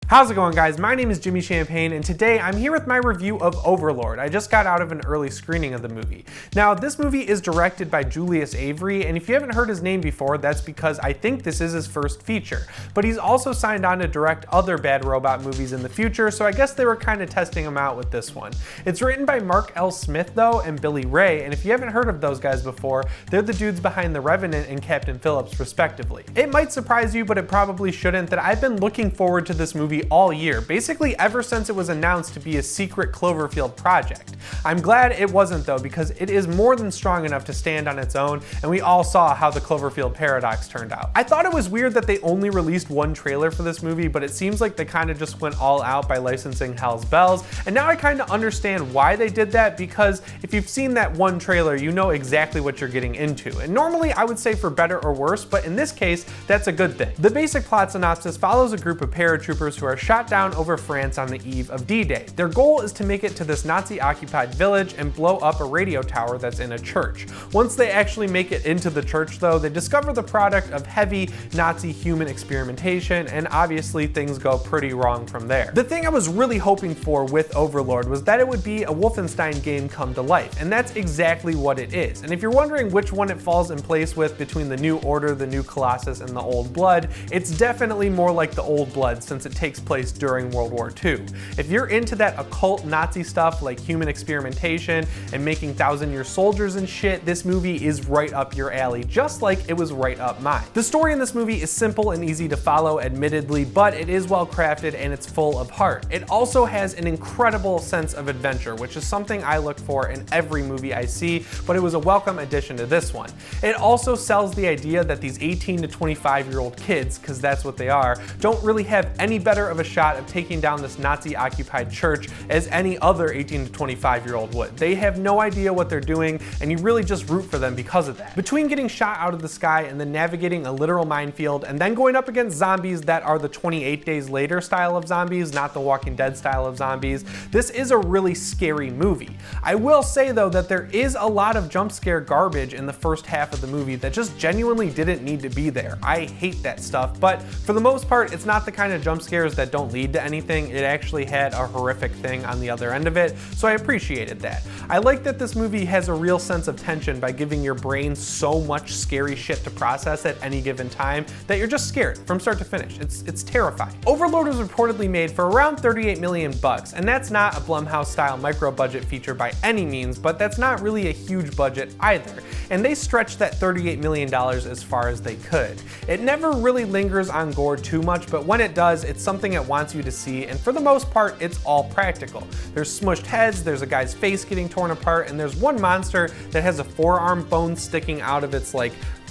How's it going, guys? My name is Jimmy Champagne, and today I'm here with my review of Overlord. I just got out of an early screening of the movie. Now, this movie is directed by Julius Avery, and if you haven't heard his name before, that's because I think this is his first feature. But he's also signed on to direct other Bad Robot movies in the future, so I guess they were kind of testing him out with this one. It's written by Mark L. Smith, though, and Billy Ray, and if you haven't heard of those guys before, they're the dudes behind The Revenant and Captain Phillips, respectively. It might surprise you, but it probably shouldn't, that I've been looking forward to this movie all year, basically ever since it was announced to be a secret Cloverfield project. I'm glad it wasn't, though, because it is more than strong enough to stand on its own, and we all saw how the Cloverfield paradox turned out. I thought it was weird that they only released one trailer for this movie, but it seems like they kind of just went all out by licensing Hell's Bells, and now I kind of understand why they did that, because if you've seen that one trailer, you know exactly what you're getting into. And normally I would say for better or worse, but in this case, that's a good thing. The basic plot synopsis follows a group of paratroopers who are shot down over France on the eve of D-Day. Their goal is to make it to this Nazi-occupied village and blow up a radio tower that's in a church. Once they actually make it into the church, though, they discover the product of heavy Nazi human experimentation, and obviously things go pretty wrong from there. The thing I was really hoping for with Overlord was that it would be a Wolfenstein game come to life, and that's exactly what it is. And if you're wondering which one it falls in place with between the New Order, the New Colossus, and the Old Blood, it's definitely more like the Old Blood since it takes place during World War II. If you're into that occult Nazi stuff like human experimentation and making thousand-year soldiers and shit, this movie is right up your alley, just like it was right up mine. The story in this movie is simple and easy to follow, admittedly, but it is well crafted and it's full of heart. It also has an incredible sense of adventure, which is something I look for in every movie I see, but it was a welcome addition to this one. It also sells the idea that these 18 to 25-year-old kids, because that's what they are, don't really have any better of a shot of taking down this Nazi-occupied church as any other 18 to 25-year-old would. They have no idea what they're doing, and you really just root for them because of that. Between getting shot out of the sky and then navigating a literal minefield and then going up against zombies that are the 28 Days Later style of zombies, not the Walking Dead style of zombies, this is a really scary movie. I will say, though, that there is a lot of jump scare garbage in the first half of the movie that just genuinely didn't need to be there. I hate that stuff, but for the most part, it's not the kind of jump scares that don't lead to anything. It actually had a horrific thing on the other end of it, so I appreciated that. I like that this movie has a real sense of tension by giving your brain so much scary shit to process at any given time that you're just scared from start to finish. It's terrifying. Overlord was reportedly made for around $38 million, and that's not a Blumhouse-style micro-budget feature by any means, but that's not really a huge budget either. And they stretched that $38 million as far as they could. It never really lingers on gore too much, but when it does, it's something it wants you to see, and for the most part, it's all practical. There's smushed heads, there's a guy's face getting torn apart, and there's one monster that has a forearm bone sticking out of its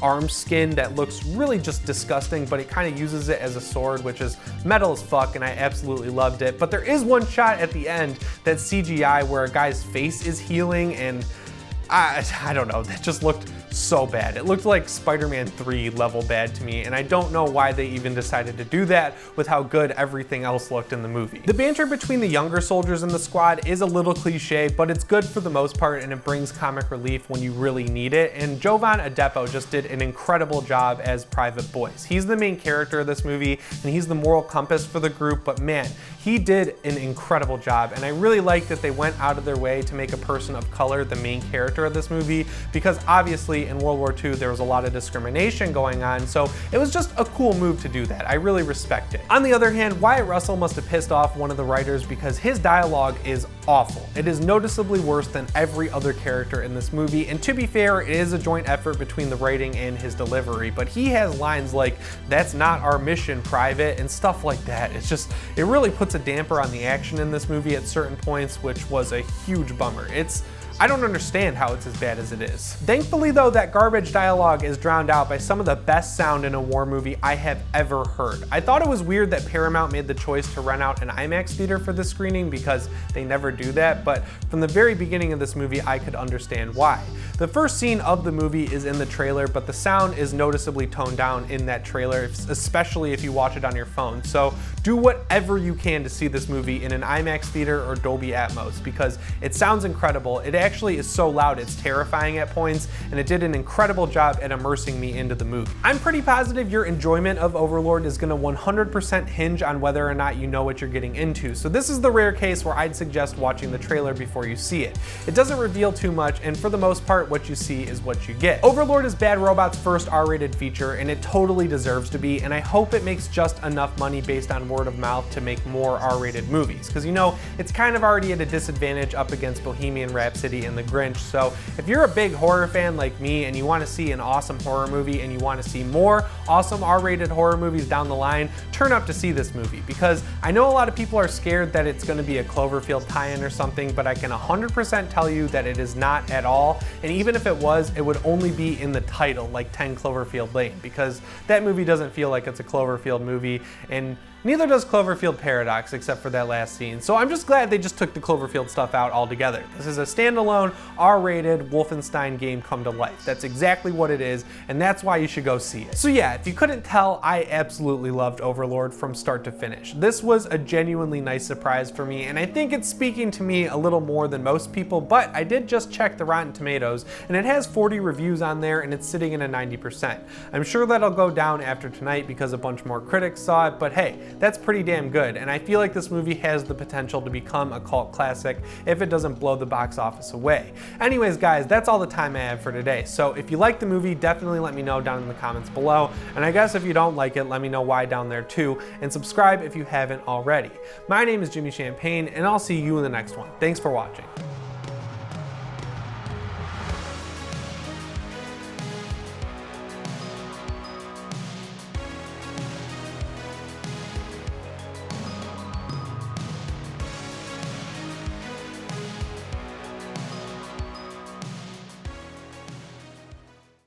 arm skin that looks really just disgusting, but it kind of uses it as a sword, which is metal as fuck, and I absolutely loved it. But there is one shot at the end that's CGI where a guy's face is healing, and I don't know, that just looked so bad. It looked like Spider-Man 3 level bad to me, and I don't know why they even decided to do that with how good everything else looked in the movie. The banter between the younger soldiers in the squad is a little cliche, but it's good for the most part, and it brings comic relief when you really need it, and Jovan Adepo just did an incredible job as Private Boyce. He's the main character of this movie, and he's the moral compass for the group, but man, he did an incredible job, and I really like that they went out of their way to make a person of color the main character of this movie, because obviously in World War II there was a lot of discrimination going on, so it was just a cool move to do that. I really respect it. On the other hand, Wyatt Russell must have pissed off one of the writers because his dialogue is awful. It is noticeably worse than every other character in this movie, and to be fair, it is a joint effort between the writing and his delivery, but he has lines like, "That's not our mission, Private," and stuff like that. It really puts a damper on the action in this movie at certain points, which was a huge bummer. I don't understand how it's as bad as it is. Thankfully, though, that garbage dialogue is drowned out by some of the best sound in a war movie I have ever heard. I thought it was weird that Paramount made the choice to rent out an IMAX theater for this screening because they never do that, but from the very beginning of this movie, I could understand why. The first scene of the movie is in the trailer, but the sound is noticeably toned down in that trailer, especially if you watch it on your phone. So do whatever you can to see this movie in an IMAX theater or Dolby Atmos, because it sounds incredible. It actually is so loud it's terrifying at points, and it did an incredible job at immersing me into the movie. I'm pretty positive your enjoyment of Overlord is going to 100% hinge on whether or not you know what you're getting into, so this is the rare case where I'd suggest watching the trailer before you see it. It doesn't reveal too much, and for the most part, what you see is what you get. Overlord is Bad Robot's first R-rated feature, and it totally deserves to be, and I hope it makes just enough money based on word of mouth to make more R-rated movies, because you know, it's kind of already at a disadvantage up against Bohemian Rhapsody and The Grinch, so if you're a big horror fan like me and you want to see an awesome horror movie and you want to see more awesome R-rated horror movies down the line, turn up to see this movie, because I know a lot of people are scared that it's going to be a Cloverfield tie-in or something, but I can 100% tell you that it is not at all, and even if it was, it would only be in the title, like 10 Cloverfield Lane, because that movie doesn't feel like it's a Cloverfield movie, and neither does Cloverfield Paradox, except for that last scene. So I'm just glad they just took the Cloverfield stuff out altogether. This is a standalone, R-rated Wolfenstein game come to life. That's exactly what it is, and that's why you should go see it. So yeah, if you couldn't tell, I absolutely loved Overlord from start to finish. This was a genuinely nice surprise for me, and I think it's speaking to me a little more than most people, but I did just check the Rotten Tomatoes, and it has 40 reviews on there, and it's sitting at a 90%. I'm sure that'll go down after tonight because a bunch more critics saw it, but hey, that's pretty damn good, and I feel like this movie has the potential to become a cult classic if it doesn't blow the box office away. Anyways guys, that's all the time I have for today, so if you like the movie, definitely let me know down in the comments below, and I guess if you don't like it, let me know why down there too, and subscribe if you haven't already. My name is Jimmy Champagne, and I'll see you in the next one. Thanks for watching.